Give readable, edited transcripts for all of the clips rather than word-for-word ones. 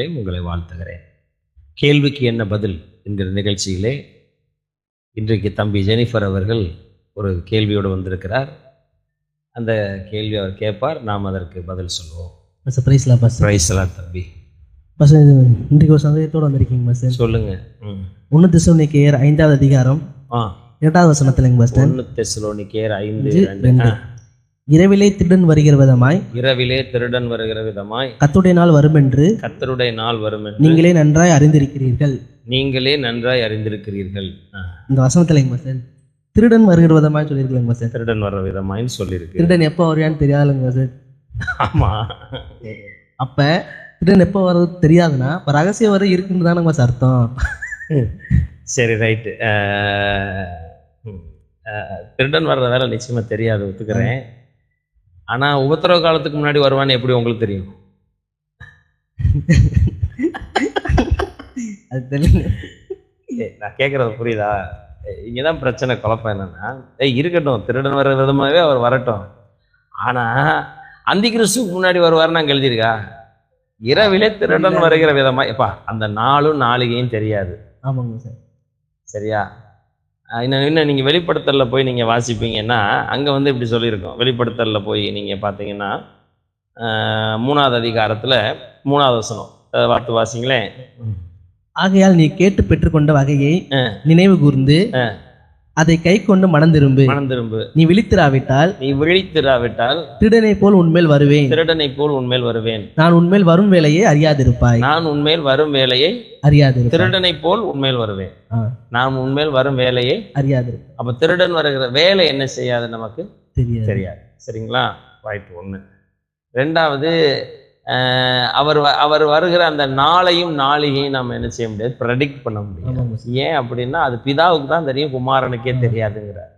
நாமத்திலே உங்களை வாழ்த்துகிறேன். கேள்விக்கு என்ன பதில் என்கிற நிகழ்ச்சியிலே இன்றைக்கு தம்பி ஜெனிஃபர் அவர்கள் ஒரு கேள்வியோடு வந்திருக்கிறார். அந்த கேள்வி அவர் கேட்பார், நாம் அதற்கு பதில் சொல்லுவோம். பிரைஸ்லாம் தம்பி. இன்றைக்கு ஒரு சந்தேகத்தோடு வந்திருக்கீங்க சார். சொல்லுங்க. 1 தெசலோனிக்கேயர் 5வது அதிகாரம் 2வது வசனத்திலங்க பாஸ்டர். 1 தெசலோனிக்கேயர் 5:2. இரவிலே திருடன் வருகிற விதமாய் கர்த்தருடைய நாள் வரும் என்று நீங்களே நன்றாய் அறிந்திருக்கிறீர்கள். இந்த வசனத்திலங்க பாஸ்டர் திருடன் வருகிற விதமாய் சொல்லியிருக்கீங்க பாஸ்டர். திருடன் வர்ற விதமாய் சொல்லியிருக்கு. திருடன் எப்போ வருவான்னு தெரியாதுங்க பாஸ்டர். ஆமா, அப்ப திருடன் எப்போ வர்றது தெரியாதுன்னா இப்போ ரகசியம் வர இருக்குன்னு தானே பாஸ்டர் அர்த்தம். சரி, ரைட்டு. திருடன் வர்ற வேலை நிச்சயமா தெரியாது, ஒத்துக்கிறேன். ஆனால் உபத்திரவ காலத்துக்கு முன்னாடி வருவான்னு எப்படி உங்களுக்கு தெரியும்? அது தெரியல. நான் கேட்குறது புரியுதா? இங்கே தான் பிரச்சனை, குழப்பம் என்னன்னா, இருக்கட்டும், திருடன் வர்ற விதமாகவே அவர் வரட்டும். ஆனால் அந்தி கிறிஸ்துக்கு முன்னாடி வருவார்னு அங்கே எழுதியிருக்கா? இரவிலே திருடன் வருகிற விதமாக. எப்பா, அந்த நாளும் நாளிகையும் தெரியாது. ஆமாங்க சார். சரியா? இன்னும் நீங்கள் வெளிப்படுத்தலில் போய் நீங்கள் வாசிப்பீங்கன்னா அங்கே வந்து இப்படி சொல்லியிருக்கோம். வெளிப்படுத்தலில் போய் நீங்கள் பார்த்தீங்கன்னா 3வது அதிகாரத்தில் 3வது வசனம் வார்த்தை வாசிங்களேன். ஆகையால் நீ கேட்டு பெற்றுக்கொண்ட வகையை நினைவு கூர்ந்து அதை கை கொண்டு மனம் திரும்பு. நீ விழித்திராவிட்டால் திருடனை போல் உன்மேல் வருவேன். நான் உன்மேல் வரும் வேலையை அறியாதிருப்பாய். திருடனை போல் உன்மேல் வருவேன். நான் உன்மேல் வரும் வேலையை அறியாது. அப்ப திருடன் வருகிற வேலை என்ன செய்யாது, நமக்கு தெரியாது. சரிங்களா? ரைட். 1. 2வது, அவர் வருகிற அந்த நாளையும் நாளிகையும் நம்ம என்ன செய்ய முடியாது, ப்ரெடிக்ட் பண்ண முடியாது. ஏன் அப்படின்னா அது பிதாவுக்கு தான் தெரியும், குமாரனுக்கே தெரியாதுங்கிறார்.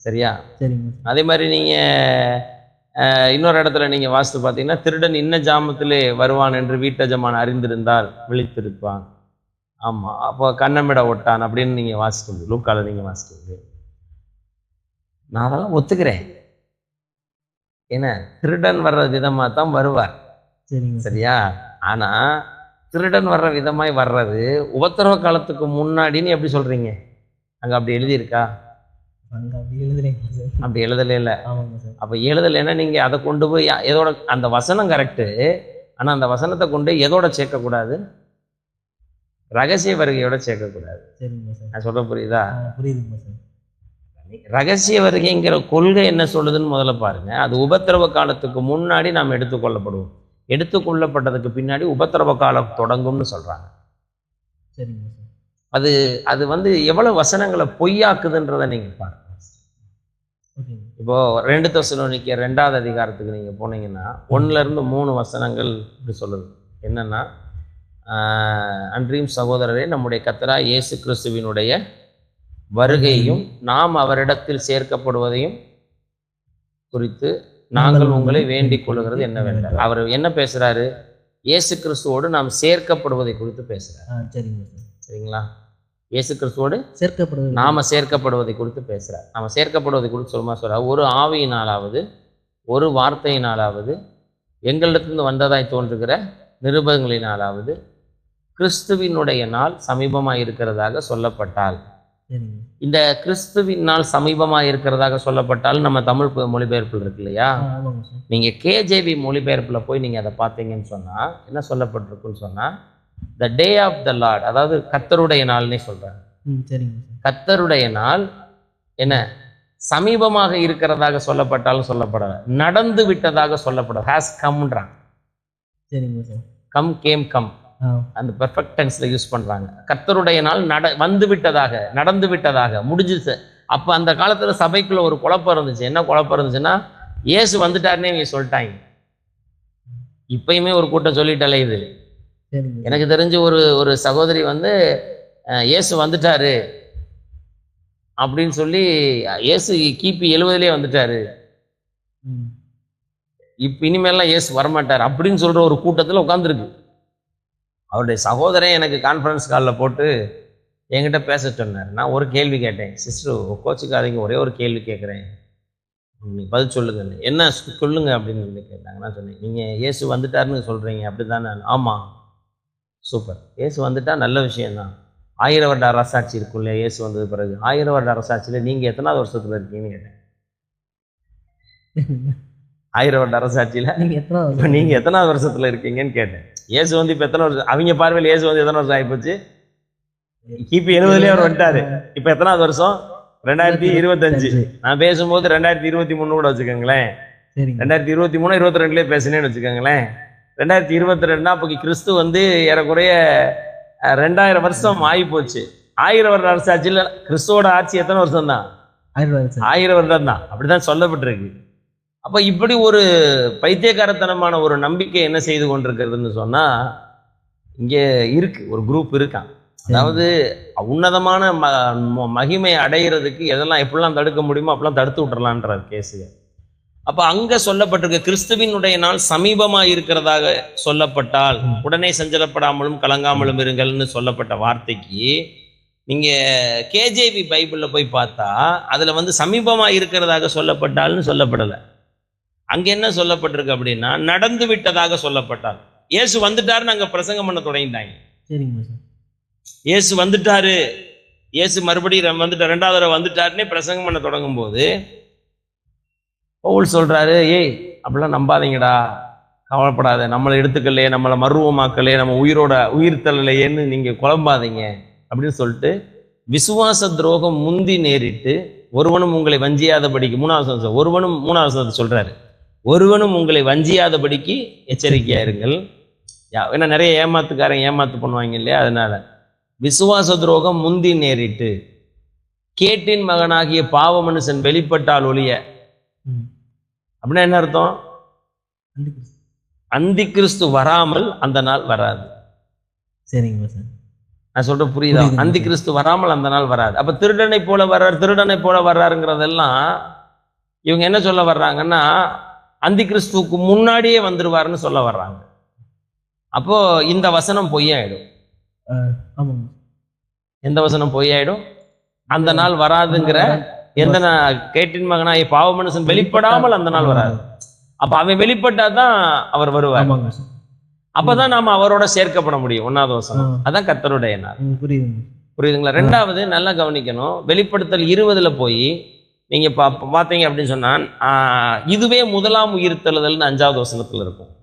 சரியா? அதே மாதிரி நீங்க இன்னொரு இடத்துல நீங்க வாசித்து பார்த்தீங்கன்னா, திருடன் இன்ன ஜாமத்திலே வருவான் என்று வீட்டஜமான் அறிந்திருந்தால் விழித்திருப்பான். ஆமா, அப்போ கண்ணமிட ஒட்டான் அப்படின்னு நீங்க வாசிக்க முடியும். லூக்கால நீங்க வாசிக்க முடியும். நான் அதெல்லாம் ஒத்துக்கிறேன். ஏன்னா திருடன் வர்ற விதமா தான் வருவார். சரியா? ஆனா திருடன் வர்ற விதமாய் வர்றது உபத்திரவ காலத்துக்கு முன்னாடின்னு எப்படி சொல்றீங்க? அங்க அப்படி எழுதியிருக்கா? அப்படி எழுதல இல்ல. அப்ப எழுதலைன்னா நீங்க அதை கொண்டு போய் எதோட, அந்த வசனம் கரெக்டு, ஆனா அந்த வசனத்தை கொண்டு எதோட சேர்க்கக்கூடாது, ரகசிய வருகையோட சேர்க்கக்கூடாது. நான் சொல்ற புரியுதா? ரகசிய வருகைங்கிற கொள்கை என்ன சொல்லுதுன்னு முதல்ல பாருங்க. அது உபத்திரவ காலத்துக்கு முன்னாடி நாம் எடுத்துக்கொள்ளப்படுவோம். எடுத்துக்கொள்ளப்பட்டதுக்கு பின்னாடி உபத்திரவ காலம் தொடங்கும்னு சொல்றாங்க. அது அது வந்து எவ்வளவு வசனங்களை பொய்யாக்குதுன்றதை நீங்க பாருங்க. இப்போ 2 தெசலோனிக்கேயர் 2வது அதிகாரத்துக்கு நீங்க போனீங்கன்னா 1-3 வசனங்கள் இப்படி சொல்லுது. என்னன்னா, அன்றியும் சகோதரரே, நம்முடைய கர்த்தராகிய இயேசு கிறிஸ்துவினுடைய வருகையும் நாம் அவரிடத்தில் சேர்க்கப்படுவதையும் குறித்து நாங்கள் உங்களை வேண்டிக் கொள்ளுகிறது என்னவென்றால், அவர் என்ன பேசுறாரு? இயேசு கிறிஸ்துவோடு நாம் சேர்க்கப்படுவதை குறித்து பேசுறாரு. சரிங்களா? இயேசு கிறிஸ்துவோடு நாம சேர்க்கப்படுவதை குறித்து பேசுறார். நாம சேர்க்கப்படுவதை குறித்து சொல்றார். ஒரு ஆவியினாலாவது ஒரு வார்த்தையினாலாவது எங்களிடத்திலிருந்து வந்ததாய் தோன்றுகிற நிருபங்களினாலாவது கிறிஸ்துவினுடைய நாள் சமீபமாக இருக்கிறதாக சொல்லப்பட்டால், இந்த கிறிஸ்துவின் நாள் சமீபமாக இருக்கிறதாக சொல்லப்பட்டால் நம்ம தமிழ் மொழிபெயர்ப்பில் இருக்கு இல்லையா? நீங்க கேஜேவி மொழிபெயர்ப்பில் போய் நீங்க அதை பார்த்தீங்கன்னு சொன்னா என்ன சொல்லப்பட்டிருக்குன்னு சொன்னா, த டே ஆஃப் த லார்ட், அதாவது கர்த்தருடைய நாள்னே சொல்றாங்க. கர்த்தருடைய நாள் என்ன சமீபமாக இருக்கிறதாக சொல்லப்பட்டாலும் சொல்லப்படாது, நடந்து விட்டதாக சொல்லப்படாது. ஹாஸ் கம்ன்றாங்க. கம் கேம் கம், அந்த பெர்ஃபெக்ட் டென்ஸ்ல யூஸ் பண்றாங்க. கர்த்தருடைய நாள் வந்து விட்டதாக, நடந்து விட்டதாக, முடிஞ்சிச்சு. அப்ப அந்த காலத்துல சபைக்குள்ள ஒரு குழப்பம் இருந்துச்சு. என்ன குழப்பம் இருந்துச்சுன்னா, இயேசு வந்துட்டாருன்னே இவங்க சொல்லிட்டாங்க. இப்பயுமே ஒரு கூட்டம் சொல்லிட்டாலே இது. எனக்கு தெரிஞ்ச ஒரு சகோதரி வந்து இயேசு வந்துட்டாரு அப்படின்னு சொல்லி, இயேசு கிபி 70 வந்துட்டாரு, இப்ப இனிமேலாம் இயேசு வரமாட்டார் அப்படின்னு சொல்ற ஒரு கூட்டத்துல உட்காந்துருக்கு. அவருடைய சகோதரன் எனக்கு கான்ஃபரன்ஸ் காலில் போட்டு என்கிட்ட பேச சொன்னார். நான் ஒரு கேள்வி கேட்டேன். சிஸ்டர் கோச்சுக்காதீங்க, ஒரே ஒரு கேள்வி கேட்குறேன், நீங்கள் பதில் சொல்லுங்க. என்ன சொல்லுங்க அப்படின்னு சொல்லி கேட்டாங்க. நான் சொன்னேன், நீங்கள் இயேசு வந்துட்டாருன்னு சொல்கிறீங்க அப்படி தானே? ஆமாம். சூப்பர். இயேசு வந்துட்டா நல்ல விஷயம்தான். 1000 வருட அரசாட்சி இருக்கும் இல்லையா இயேசு வந்தது பிறகு? 1000 வருட அரசாட்சியில் நீங்கள் எத்தனாவது வருஷத்தில் இருக்கீங்கன்னு கேட்டேன். 1000 வருட அரசாட்சியில் நீங்கள் எத்தனாவது வருஷத்தில் இருக்கீங்கன்னு கேட்டேன். இயேசு வந்து இப்போ எத்தனை வருஷம்? அவங்க பார்வையில் இயேசு வந்து எத்தனை வருஷம் ஆகிப்போச்சு? கிபி 70 அவர் வந்துட்டாரு. இப்போ எத்தனாவது வருஷம்? 2025. நான் பேசும்போது 2023 கூட வச்சுக்கோங்களேன். 2023 22 பேசினேன்னு வச்சுக்கோங்களேன். 2022 அப்போ கிறிஸ்து வந்து ஏறக்குறைய 2000 வருஷம் ஆகி போச்சு. 1000 வருட அரசாட்சியில் கிறிஸ்துவோட ஆட்சி எத்தனை வருஷம் தான்? 1000 வருடம் தான். அப்படிதான் சொல்லப்பட்டிருக்கு. அப்ப இப்படி ஒரு பைத்தியக்காரத்தனமான ஒரு நம்பிக்கை என்ன செய்து கொண்டிருக்கிறதுன்னு சொன்னா, இங்கே இருக்கு ஒரு குரூப் இருக்கான். அதாவது உன்னதமான மகிமை அடைகிறதுக்கு எதெல்லாம் எப்படிலாம் தடுக்க முடியுமோ அப்பெல்லாம் தடுத்து விட்டுறலான்றார் கேசுக. அப்ப அங்க சொல்லப்பட்டிருக்க கிறிஸ்துவினுடைய நாள் சமீபமா இருக்கிறதாக சொல்லப்பட்டால் உடனே சஞ்சலப்படாமலும் கலங்காமலும் இருங்கள்னு சொல்லப்பட்ட வார்த்தைக்கு நீங்க கேஜேவி பைபிள்ல போய் பார்த்தா அதுல வந்து சமீபமா இருக்கிறதாக சொல்லப்பட்டால்னு சொல்லப்படலை. அங்க என்ன சொல்லப்பட்டிருக்கு அப்படின்னா நடந்து விட்டதாக சொல்லப்பட்டால். இயேசு வந்துட்டாருன்னு அங்க பிரசங்கம் பண்ண தொடங்கிட்டாங்க. இயேசு வந்துட்டாரு, இயேசு மறுபடியும் வந்துட்டார், 2வது தடவை வந்துட்டாருன்னே பிரசங்கம் பண்ண தொடங்கும் போது பவுல் சொல்றாரு, ஏய் அப்படிலாம் நம்பாதீங்கடா, கவலைப்படாத, நம்மளை எடுத்துக்கலையே, நம்மளை மர்வமாக்கலையே, நம்ம உயிர் தள்ளலையேன்னு நீங்க குழம்பாதீங்க அப்படின்னு சொல்லிட்டு விசுவாச துரோகம் முந்தி நேரிட்டு ஒருவனும் உங்களை வஞ்சியாதபடிக்கு 3வது சொல்றாரு, ஒருவனும் உங்களை வஞ்சியாதபடிக்கு எச்சரிக்கையா இருங்கள். ஏன்னா நிறைய ஏமாத்து பண்ணுவாங்க இல்லையா, அதனால விசுவாச துரோகம் முந்தி நேரிட்டு கேட்டின் மகனாகிய பாவ மனுஷன் வெளிப்பட்டால் ஒழிய. அப்படின்னா என்ன அர்த்தம்? அந்தி கிறிஸ்து வராமல் அந்த நாள் வராது. சரிங்க சார், நான் சொல்றேன் புரியுதா? அந்தி கிறிஸ்து வராமல் அந்த நாள் வராது. அப்ப திருடனை போல வர்றாருங்கிறதெல்லாம் இவங்க என்ன சொல்ல வர்றாங்கன்னா அந்தி கிறிஸ்துவுக்கு முன்னாடியே வந்துருவாருன்னு சொல்ல வர்றாங்க. அப்போ இந்த வசனம் பொய்யாயிடும். எந்த வசனம் பொய்யாயிடும்? அந்த நாள் வராதுங்கிற எந்த கேட்டின் மகனாய் பாவ மனுஷன் வெளிப்படாமல் அந்த நாள் வராது. அப்ப அவன் வெளிப்பட்டாதான் அவர் வருவார். அப்பதான் நாம அவரோட சேர்க்கப்பட முடியும். 1வது வசனம் அதான் கர்த்தருடைய நாள். புரியுதுங்களா? 2வது நல்லா கவனிக்கணும். வெளிப்படுத்தல் 20 போய் நீங்க பார்த்தீங்க அப்படின்னு சொன்னா இதுவே முதலாம் உயிர்த்தெழுதல்னு 5வது வசனத்துல இருக்கும்.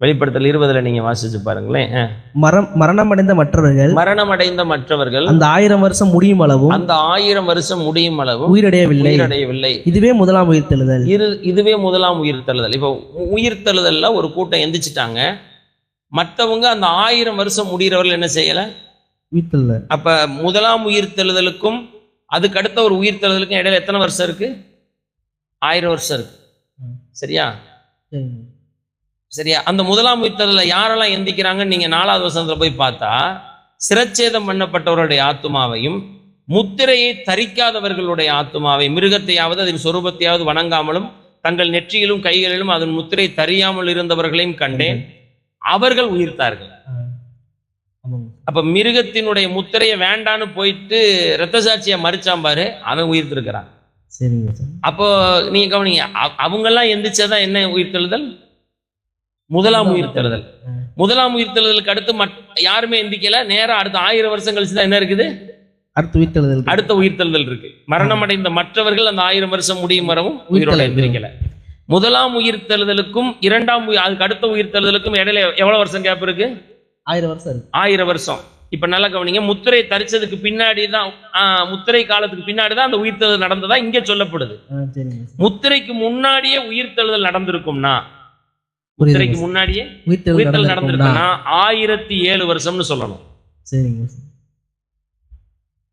வெளிப்படுத்தல் 20 நீங்க வாசிச்சு பாருங்களேன். மரணமடைந்த மற்றவர்கள் அந்த 1000 வருஷம் முடியும் அளவும் உயிரடையவில்லை. இதுவே முதலாம் உயிர்த்தெழுதல். இப்போ உயிர்த்தெழுதல்ல ஒரு கூட்டம் எந்திரிச்சிட்டாங்க. மற்றவங்க அந்த 1000 வருஷம் முடிகிறவர்கள் என்ன செய்யல? அப்ப முதலாம் உயிர்த்தெழுதலுக்கும் அதுக்கு அடுத்த ஒரு உயிர்த்தெழுதலுக்கும் இடையில எத்தனை வருஷம் இருக்கு? 1000 வருஷம் இருக்கு. சரியா? அந்த முதலாம் உயிர்த்தெழுதல யாரெல்லாம் எந்திக்கிறாங்கன்னு நீங்க 4வது வசனத்துல போய் பார்த்தா சிரச்சேதம் பண்ணப்பட்டவர்களுடைய ஆத்துமாவையும் முத்திரையை தரிக்காதவர்களுடைய ஆத்துமாவை, மிருகத்தையாவது அதன் சொரூபத்தையாவது வணங்காமலும் தங்கள் நெற்றியிலும் கைகளிலும் அதன் முத்திரை தரியாமல் இருந்தவர்களையும் கண்டேன், அவர்கள் உயிர்த்தார்கள். அப்ப மிருகத்தினுடைய முத்திரையை வேண்டான்னு போயிட்டு இரத்த சாட்சியை மறிச்சான் பாரு, அவன் உயிர்த்திருக்கிறான். அப்போ நீங்க கவனிங்க, அவங்கெல்லாம் எந்திரிச்சதான் என்ன உயிர்த்தெழுதல்? முதலாம் உயிர்த்தெழுதல். முதலாம் உயிர்த்தெழுதலுக்கு அடுத்து யாருமே எந்திக்கல. நேரம் அடுத்த 1000 வருஷம் கழிச்சுதான் என்ன இருக்குது? அடுத்த உயிர்த்தெழுதல் இருக்கு. மரணமடைந்த மற்றவர்கள் அந்த 1000 வருஷம் முடியும் வரவும் உயிரோட எந்திரிக்கல. முதலாம் உயிர்த்தெழுதலுக்கும் அதுக்கு அடுத்த உயிர்த்தெழுதலுக்கும் இடையில எவ்வளவு வருஷம் கேப் இருக்கு? 1000 வருஷம். இப்ப நல்லா கவனிங்க, முத்திரை தரிச்சதுக்கு பின்னாடி தான், முத்திரை காலத்துக்கு பின்னாடி தான் அந்த உயிர்த்தெழுதல் நடந்ததா இங்கே சொல்லப்படுது. முத்திரைக்கு முன்னாடியே உயிர்த்தெழுதல் நடந்திருக்கும்னா, முத்திரைக்கு முன்னாடியே உயிர்த்தெழுதல் நடந்திருக்குன்னா 1007 வருஷம்னு சொல்லணும்.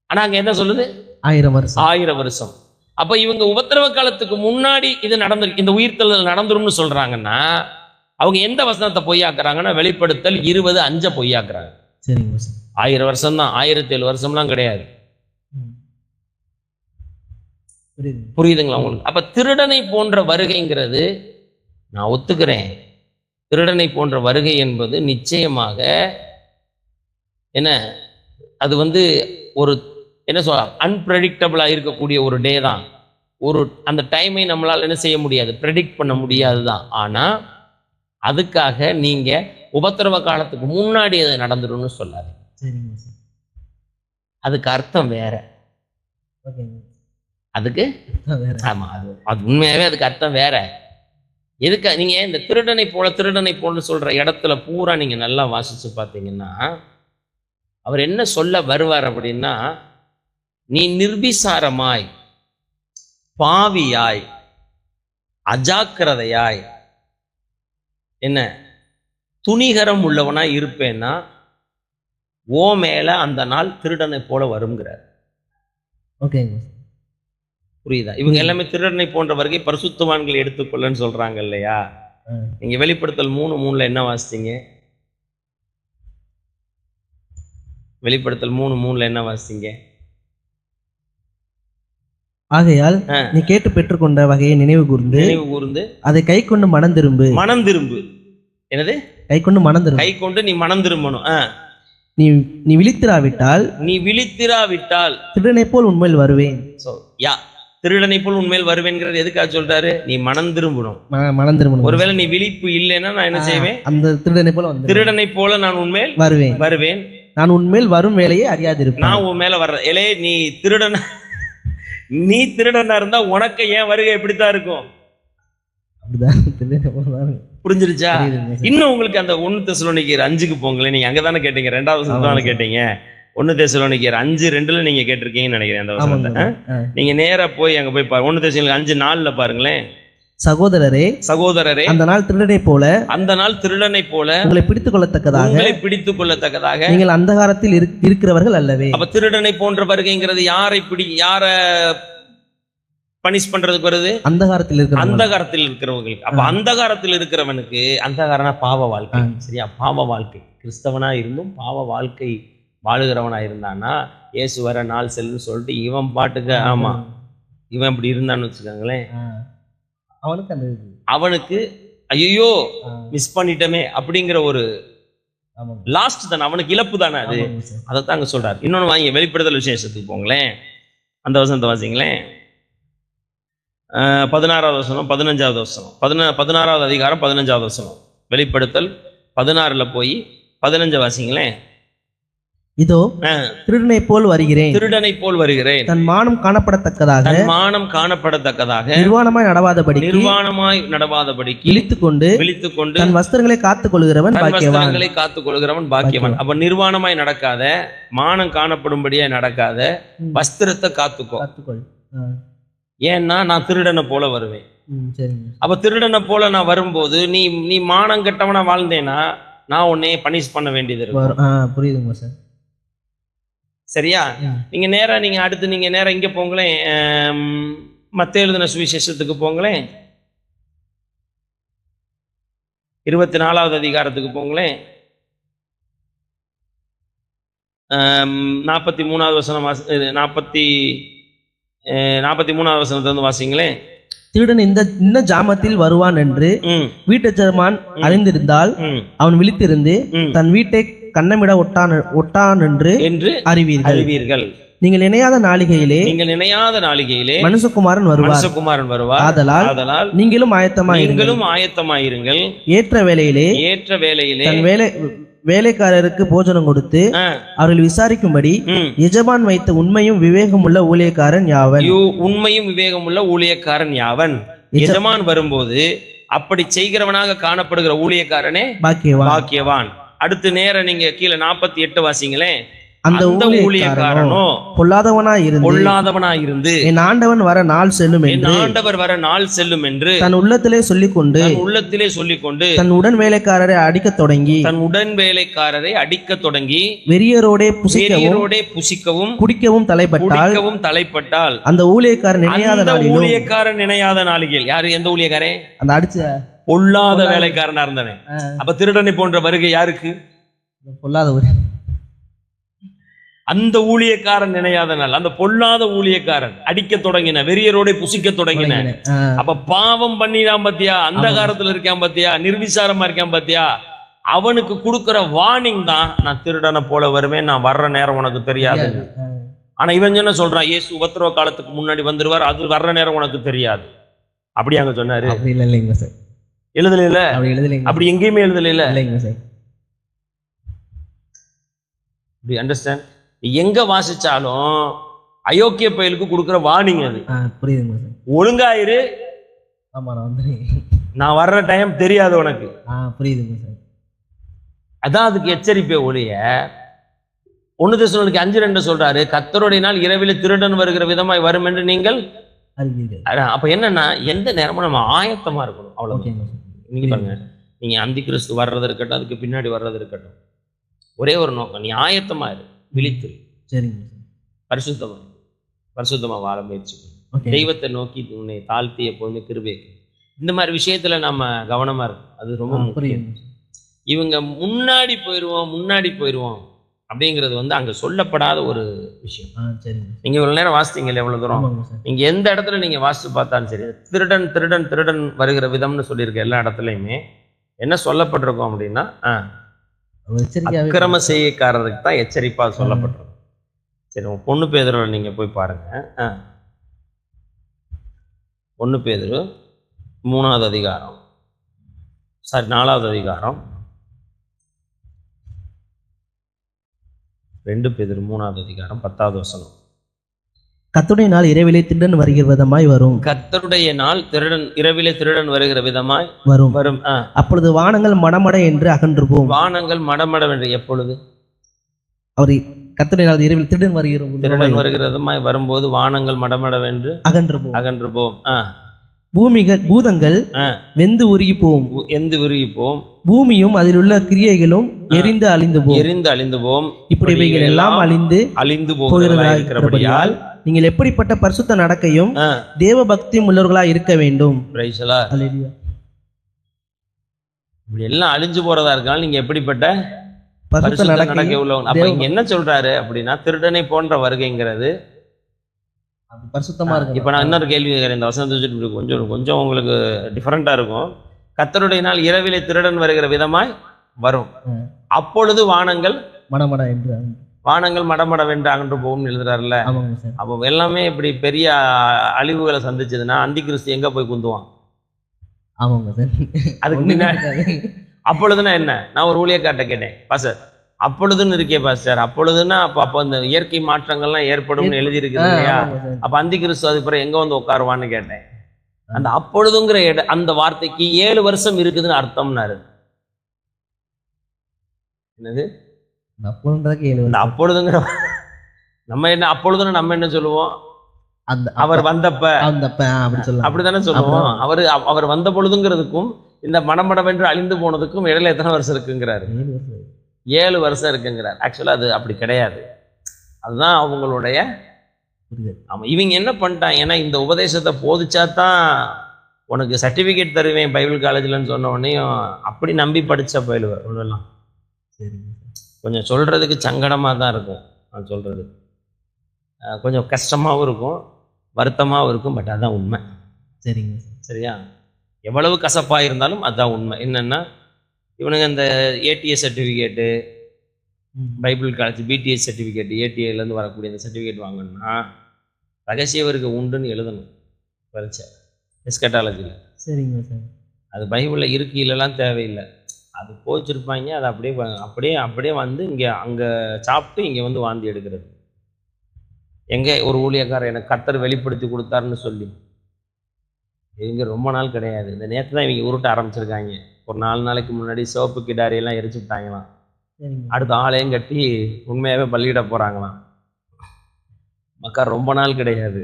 ஆனா அங்க என்ன சொல்லுது? 1000 வருஷம். அப்ப இவங்க உபத்திரவ காலத்துக்கு முன்னாடி இது நடந்திருக்கு, இந்த உயிர்த்தெழுதல் நடந்துரும்னு சொல்றாங்கன்னா அவங்க எந்த வசனத்தை பொய்யாக்குறாங்கன்னா வெளிப்படுத்தல் 20:5 பொய்யாக்குறாங்க. 1000 வருஷம் தான், 1007 வருஷம்லாம் கிடையாது. புரியுதுங்களா உங்களுக்கு? அப்ப திருடனை போன்ற வருகைங்கிறது நான் ஒத்துக்கிறேன். திருடனை போன்ற வருகை என்பது நிச்சயமாக என்ன, அது வந்து ஒரு என்ன சொல்ல அன்பிரடிக்டபிளா இருக்கக்கூடிய ஒரு டே தான். அந்த டைமை நம்மளால் என்ன செய்ய முடியாது, ப்ரெடிக்ட் பண்ண முடியாது தான். ஆனா அதுக்காக நீங்க உபத்திரவ காலத்துக்கு முன்னாடி அது நடந்துடும்னு சொல்லாது. சரிங்க சார். அதுக்கு அர்த்தம் வேற. ஓகேங்க. அதுக்கு வேற. ஆமா, அது உண்மையாவே அதுக்கு அர்த்தம் வேற. எதுக்கு நீங்க இந்த திருடனை போலன்னு சொல்ற இடத்துல பூரா நீங்க நல்லா வாசிச்சு பார்த்தீங்கன்னா அவர் என்ன சொல்ல வருவார் அப்படின்னா, நீ நிர்விசாரமாய், பாவியாய், அஜாக்கிரதையாய், என்ன துணிகரம் உள்ளவனாய் இருப்பேன்னா ஓ மேல அந்த நாள் திருடனை போல வருங்கிறார். ஓகேங்க. புரியுதா? இவங்க எல்லாமே திருடனை போன்ற வருகை பரிசுத்தவான்கள் எடுத்துக்கொள்ளன்னு சொல்றாங்க இல்லையா? நீங்க வெளிப்படுத்தல் 3:3 என்ன வாசிச்சீங்க? வெளிப்படுத்தல் 3:3 என்ன வாசிச்சீங்க? ஆகையால் நீ கேட்டு பெற்றுக்கொண்ட வகையை நினைவு கூர்ந்து அதை கை கொண்டு மனம் திரும்பு. என்னது? கை கொண்டு மனம் திரும்பு. கை கொண்டு நீ மனம் திரும்பணும். நீ விழித்திராவிட்டால் திருடனை போல் உண்மையில் வருவேன். திருடனை போல் உண்மையில் வருவேன்ங்கிறது எதுக்காக சொல்றாரு? நீ மனம் திரும்பணும். ஒருவேளை நீ விழிப்பு இல்லைன்னா நான் என்ன செய்வேன்? அந்த திருடனை போல நான் உண்மையில் வருவேன். நான் உண்மையில் வரும் வேலையை அறியாதிருப்பேன். நான் உன் மேல வர்ற இலே நீ திருடனா இருந்தா உனக்கு ஏன் வருகை எப்படித்தான் இருக்கும்? புரிஞ்சிருச்சா? இன்னும் உங்களுக்கு அந்த 1 தெசலோனிக்கேயர் 5க்கு போங்களேன். நீங்க அங்கதானே கேட்டீங்க, 2வது வசனத்தானே கேட்டீங்க. 1 தெசலோனிக்கேயர் 5:2 நீங்க கேட்டிருக்கீங்கன்னு நினைக்கிறேன் அந்த வசனத்தை. நீங்க நேரா போய் அங்க போய் 1 தெசலோனிக்கேயர் 5:4 பாருங்களேன். சகோதரரே அந்த நாள் திருடனை போல உங்களை பிடித்துக் கொள்ளத்தக்கதாக நீங்கள் அந்தகாரத்தில் இருக்கிறவர்கள் அல்லவே. அப்ப திருடனை போன்ற வருகைங்கிறது யார பனிஷ் பண்றதுக்கு வருது? அந்தகாரத்தில் இருக்கிறவங்களுக்கு. அப்ப அந்தகாரத்தில் இருக்கிறவனுக்கு, அந்தகாரனா பாவ வாழ்க்கை. சரியா? பாவ வாழ்க்கை. கிறிஸ்தவனா இருந்தும் பாவ வாழ்க்கை வாழுகிறவனா இருந்தானா இயேசு வர நாள் செல்லுன்னு சொல்லிட்டு இவன் பாட்டுக்கு ஆமா இவன் இப்படி இருந்தான்னு வச்சுக்கோங்களேன், அவனுக்கு ஐயோ மிஸ் பண்ணிட்டமே அப்படிங்கிற ஒரு லாஸ்ட் தானே, அவனுக்கு இழப்பு தானே அது. அதைத்தான் அங்க சொல்றாரு. இன்னொன்னு வாங்கி வெளிப்படுத்தல் விசேஷத்துக்கு போங்களேன். அந்த வசனத்தை வாசிங்களேன். 16வது வசனம் 15வது வசனம் 16வது அதிகாரம் 15வது வசனம். வெளிப்படுத்தல் 16ல போய் 15 வாசிங்களேன். இதோ திருடனை போல் வருகிறேன், தன் மானம் காணப்படத்தக்கதாக நிர்வாணமாய் நடவாதபடி விழித்துக்கொண்டு தன் வஸ்திரங்களை காத்துக் கொள்கிறவன் பாக்கியவான். அப்ப நிர்வாணமாய் நடக்காத, மானம் காணப்படும்படியா நடக்காத, வஸ்திரத்தை காத்துக்கொள். ஏன்னா நான் திருடனை போல வருவேன். அப்ப திருடனை போல நான் வரும்போது நீ மானம் கெட்டவனா வாழ்ந்தேன்னா நான் உன்னை பனிஷ் பண்ண வேண்டியது இருக்கும். புரியுதுங்க சார்? சரியா? நீங்க அடுத்து நீங்க நேரா இங்க போங்களேன், மத்தேயு எழுதின சுவிசேஷத்துக்கு போங்களேன். 24வது அதிகாரத்துக்கு போங்களேன். 43வது வசனம் 43வது வசனத்தை வந்து வாசிங்களேன். திருடன் இந்த ஜாமத்தில் வருவான் என்று வீட்டு ஜமான் அறிந்திருந்தால் அவன் விழித்திருந்து தன் வீட்டை கண்ணமிட ஒட்டான் என்று அறிவீர்கள். நீங்கள் நினையாத நாளிகையிலே மனுஷகுமாரன் வருவார். ஆதலால் நீங்களும் ஆயத்தமாயிருங்கள். ஏற்ற வேளையிலே தன் வேலைக்காரருக்கு போஜனம் கொடுத்து அவர்கள் விசாரிக்கும்படி எஜமான் வைத்த உண்மையும் விவேகமுள்ள ஊழியக்காரன் யாவன்? எஜமான் வரும்போது அப்படி செய்கிறவனாக காணப்படுகிற ஊழியக்காரனே பாக்கியவான். அடுத்து நேர நீங்க கீழே 48 வாசிங்களேன். அந்த ஊழியக்காரனோ பொல்லாதவனாய் இருந்து என் ஆண்டவர் வர நாள் செல்லும் என்று தன் உள்ளத்திலே சொல்லிக்கொண்டு தன் உடன் வேலைக்காரரை அடிக்கத் தொடங்கி வெறியரோடே புசிக்கவும் குடிக்கவும் தலைப்பட்டால் அந்த ஊழியக்காரன் நினையாத நாளிகள். யாரு? எந்த ஊழியக்காரன்? அந்த அடிச்ச பொல்லாத வேலைக்காரனா இருந்தவன். அப்ப திருடனை போன்ற வருகை யாருக்கு? பொல்லாத அந்த ஊழியக்காரன் நினையாத நாள். அந்த பொல்லாத ஊழியக்காரன் அடிக்க தொடங்கின, வெறியரோட புசிக்க தொடங்கின. அப்ப பாவம் பண்ணிடான் பாத்தியா, அந்த காலத்துல இருக்கான் பாத்தியா, நிர்விசாரமா இருக்கான் பாத்தியா, அவனுக்கு கொடுக்கிற வார்னிங் தான் நான் திருடனை போல வருவேன், நான் வர்ற நேரம் உனக்கு தெரியாது. ஆனா இவன் என்ன சொல்றான்? இயேசு உபத்திரவ காலத்துக்கு முன்னாடி வந்துருவார், அது வர்ற நேரம் உனக்கு தெரியாது. அப்படி அங்க சொன்னாரு? எழுதல. அப்படி எங்கேயுமே எழுதல. அண்டர்ஸ்டாண்ட்? எங்க வாசிச்சாலும் அயோக்கிய பயலுக்கு கொடுக்குற வார்னிங் அது. புரியுதுங்க சார். ஒழுங்காயிரு, ஆமா நான் வர்ற டைம் தெரியாது உனக்கு. புரியுதுங்க சார். அதான் அதுக்கு எச்சரிப்பை ஒழிய 1 தெசலோனிக்கேயர் 5:2 சொல்றாரு, கர்த்தருடைய நாள் இரவில் திருடன் வருகிற விதமாய் வரும் என்று நீங்கள். அப்ப என்னன்னா எந்த நேரமும் நம்ம ஆயத்தமா இருக்கணும். அவ்வளவு. நீங்க பாருங்க, நீங்க அந்தி கிறிஸ்து வர்றது இருக்கட்டும், அதுக்கு பின்னாடி வர்றது இருக்கட்டும், ஒரே ஒரு நோக்கம், நீ ஆயத்தமா இரு, விழித்து. சரிங்க. பரிசுத்தமா வாழ முயற்சி, தெய்வத்தை நோக்கி உன்னை தாழ்த்தி எப்போதுமே கிருபைக்கு. இந்த மாதிரி விஷயத்துல நம்ம கவனமா இருக்கும். அது ரொம்ப முக்கியம். இவங்க முன்னாடி போயிடுவோம் அப்படிங்கிறது அங்க சொல்லப்படாத ஒரு விஷயம். நீங்க இவ்வளவு நேரம் வாசித்தீங்கல்ல, எவ்வளவு தூரம் நீங்க எந்த இடத்துல நீங்க வாசித்து பார்த்தாலும் சரி, திருடன் திருடன் திருடன் வருகிற விதம்னு சொல்லியிருக்க எல்லா இடத்துலையுமே என்ன சொல்லப்பட்டிருக்கோம் அப்படின்னா, அக்கிரம செய்யக்காரருக்கு தான் எச்சரிப்பா சொல்லப்பட்டிருக்கும். சரி, 1 பேதுருவில் நீங்க போய் பாருங்க. 1 பேதுரு 3வது அதிகாரம், 4வது அதிகாரம், 2 பேதுரு 3வது அதிகாரம் 10வது வசனம். கர்த்தருடைய நாள் இரவிலே திருடன் வருகிற விதமாய் வரும். கர்த்தருடைய நாள் இரவிலே திருடன் வருகிற விதமாய் வரும். அப்பொழுது வானங்கள் மடமட என்று அகன்று போகும். வானங்கள் மடமட என்று எப்பொழுது? அவர் கர்த்தருடைய நாள் இரவில் திருடன் வருகிற விதமாய் வரும்போது வானங்கள் மடமடவென்று அகன்று போகும். பூதங்கள் வெந்து உருகி போகும். பூமியும் அதில் உள்ள கிரியைகளும் எரிந்து அழிந்து போகும். இப்படிவைகள் எல்லாம் அழிந்து போகிறபடியால் நீங்கள் எப்படிப்பட்ட பரிசுத்த நடக்கையும் தேவ பக்தியும் உள்ளவர்களாக இருக்க வேண்டும். இப்படி எல்லாம் அழிஞ்சு போறதா இருக்கால் நீங்க எப்படிப்பட்ட பரிசுத்த நடக்கை உள்ளவங்க. அப்ப இங்க என்ன சொல்றாரு அப்படின்னா, திருடனை போன்ற வருகைங்கிறது பரிசுத்தமா இருக்கு. இப்ப நான் இன்னொரு கேள்வி கேட்கிறேன், இந்த வசனத்தை கொஞ்சம் உங்களுக்கு டிஃபரெண்டா இருக்கும். கர்த்தருடைய நாள் இரவிலே திருடன் வருகிற விதமாய் வரும், அப்பொழுது வானங்கள் மடமடவென்று அகன்று போகும்னு எழுதுறாருல்ல. அப்போ எல்லாமே இப்படி பெரிய அழிவுகளை சந்திச்சதுன்னா அந்தி கிறிஸ்து எங்க போய் குந்துவான்? அதுக்கு முன்னாடி அப்பொழுதுன்னா என்ன? நான் ஒரு ஊழியக்கார்ட்ட கேட்டேன், பாஸ்டர் அப்பொழுதுன்னு இருக்கே பாஸ்டர், அப்பொழுதுன்னா அப்போ அந்த இயற்கை மாற்றங்கள்லாம் ஏற்படும்னு எழுதி இருக்குது இல்லையா? அப்ப அந்தி கிறிஸ்து அது பிறகு எங்க உட்காருவான்னு கேட்டேன். அந்த அப்பொழுதுங்கிற அந்த வார்த்தைக்கு 7 வருஷம் இருக்குதுன்னு அர்த்தம்னாரு. என்னது அப்பொழுதுங்கிற நம்ம என்ன அப்பொழுதுன்னு நம்ம என்ன சொல்லுவோம்? அவர் வந்தப்ப அப்படித்தானே சொல்லுவோம். அவர் வந்த பொழுதுங்கிறதுக்கும் இந்த மடமடவென்று அழிந்து போனதுக்கும் இடையில எத்தனை வருஷம் இருக்குங்கிறாரு? 7 வருஷம் இருக்குங்கிறார். ஆக்சுவலா அது அப்படி கிடையாது. அதுதான் அவங்களுடைய. இவங்க என்ன பண்ணிட்டாங்க, ஏன்னா இந்த உபதேசத்தை போதிச்சாதான் உனக்கு சர்டிபிகேட் தருவேன் பைபிள் காலேஜ்லன்னு சொன்ன உடனேயும் அப்படி நம்பி படிச்ச பயிலுவார். ஒன்றுலாம் கொஞ்சம் சொல்றதுக்கு சங்கடமா தான் இருக்கும். நான் சொல்றது கொஞ்சம் கஷ்டமாகவும் இருக்கும், வருத்தமாகவும் இருக்கும். பட் அதுதான் உண்மை. சரியா? எவ்வளவு கசப்பா இருந்தாலும் அதுதான் உண்மை. என்னன்னா, இவனுங்க இந்த ATS certificate, Bible college BDS certificate, ஏடிஏலேருந்து வரக்கூடிய இந்த சர்டிஃபிகேட் வாங்கணும்னா ரகசியவருக்கு உண்டுன்னு எழுதணும் பரீட்சை எஸ்கட்டாலஜியில். சரிங்க சார். அது பைபிளில் இருக்கு இல்லைலாம் தேவையில்லை. அது போச்சிருப்பாங்க. அது அப்படியே வந்து அங்கே சாப்பிட்டு இங்கே வந்து வாந்தி எடுக்கிறது. எங்கே ஒரு ஊழியக்காரர் எனக்கு கர்த்தர் வெளிப்படுத்தி கொடுத்தாருன்னு சொல்லி இவங்க ரொம்ப நாள் கிடையாது, இந்த நேற்று தான் இவங்க உருட்ட ஆரம்பிச்சிருக்காங்க. ஒரு 4 நாளைக்கு முன்னாடி சிவப்பு கிடாரியெல்லாம் எரிச்சு விட்டாங்களாம். அடுத்த ஆலயம் கட்டி உண்மையாகவே பள்ளியிட போகிறாங்களாம். மக்கா ரொம்ப நாள் கிடையாது.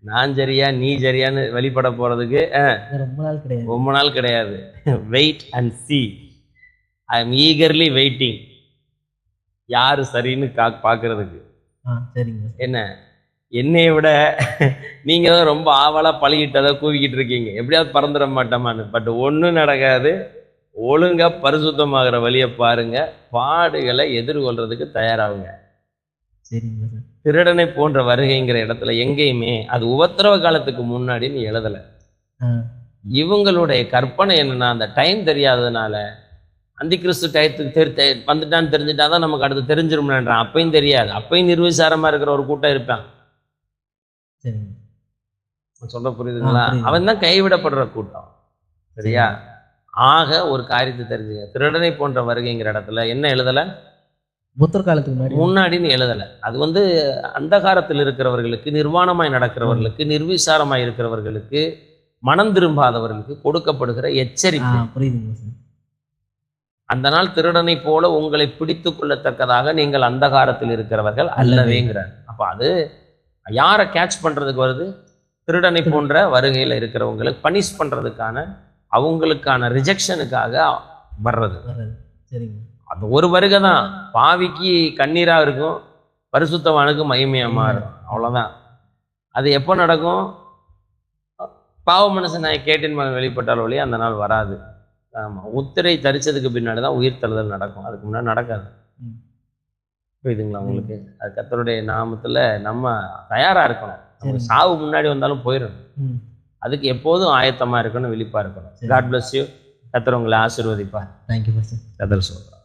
நான் சரியா நீ சரியான்னு வெளிப்பட போகிறதுக்கு ரொம்ப நாள் கிடையாது. Wait and see. I am eagerly waiting. யாரு சரின்னு பார்க்கறதுக்கு. என்ன என்னைய விட நீங்க தான் ரொம்ப ஆவலா பழகிட்டதை கூவிக்கிட்டு இருக்கீங்க, எப்படியாவது பறந்துட மாட்டோமான்னு. பட் ஒன்றும் நடக்காது. ஒழுங்கா பரிசுத்தமாகிற வழியை பாருங்க, பாடுகளை எதிர்கொள்றதுக்கு தயாராகுங்க. திருடனை போன்ற வருகைங்கிற இடத்துல எங்கேயுமே அது உபத்திரவ காலத்துக்கு முன்னாடி நீ எழுதலை. இவங்களுடைய கற்பனை என்னன்னா, அந்த டைம் தெரியாததுனால அந்தி கிறிஸ்து டயத்துக்கு வந்துட்டான்னு தெரிஞ்சுட்டாதான் நமக்கு அடுத்து தெரிஞ்சிரும்ன்றான். அப்பையும் தெரியாது. அப்பையும் நிர்விசாரமா இருக்கிற ஒரு கூட்டம் இருப்பான். சொல்ல புரியுதுங்களா? அவன் தான் கைவிடப்படுற கூட்டம். சரியா? ஆக ஒரு காரியத்தை தெரிஞ்சுங்க, திருடனை போன்ற வருகைங்கிற இடத்துல என்ன எழுதலை? புத்தர் காலத்துக்கு முன்னாடின்னு எழுதலை. அது வந்து அந்தகாரத்தில் இருக்கிறவர்களுக்கு, நிர்வாணமாய் நடக்கிறவர்களுக்கு, நிர்விசாரமாய் இருக்கிறவர்களுக்கு, மனம் திரும்பாதவர்களுக்கு கொடுக்கப்படுகிற எச்சரிக்கை. புரியுதுங்க. அந்த நாள் திருடனை போல உங்களை பிடித்து கொள்ளத்தக்கதாக நீங்கள் அந்தகாரத்தில் இருக்கிறவர்கள் அல்லவேங்கிறார். அப்போ அது யாரை கேட்ச் பண்ணுறதுக்கு வருது? திருடனை போன்ற வருகையில் இருக்கிறவங்களுக்கு பனிஷ் பண்ணுறதுக்கான, அவங்களுக்கான ரிஜெக்ஷனுக்காக வர்றது. அது ஒரு வருகை தான். பாவிக்கு கண்ணீராக இருக்கும், பரிசுத்தவானுக்கு மகிமையாக மாறும். அவ்வளோதான். அது எப்போ நடக்கும்? பாவ மனுஷன் நான் கேட்டின் மகன் வெளிப்பட்டால் ஒழிய அந்த நாள் வராது. ஆமாம், முத்திரை தரிச்சதுக்கு பின்னாடி தான் உயிர் தழுதல் நடக்கும். அதுக்கு முன்னாடி நடக்காது. புரியுதுங்களா உங்களுக்கு? அது கர்த்தருடைய நாமத்தில் நம்ம தயாராக இருக்கணும். சாவு முன்னாடி வந்தாலும் போயிடணும். அதுக்கு எப்போதும் ஆயத்தமாக இருக்கணும், விழிப்பாக இருக்கணும். God bless you. கர்த்தர் உங்களை ஆசீர்வதிப்பார். தேங்க்யூ. கர்த்தர் சொல்கிறார்.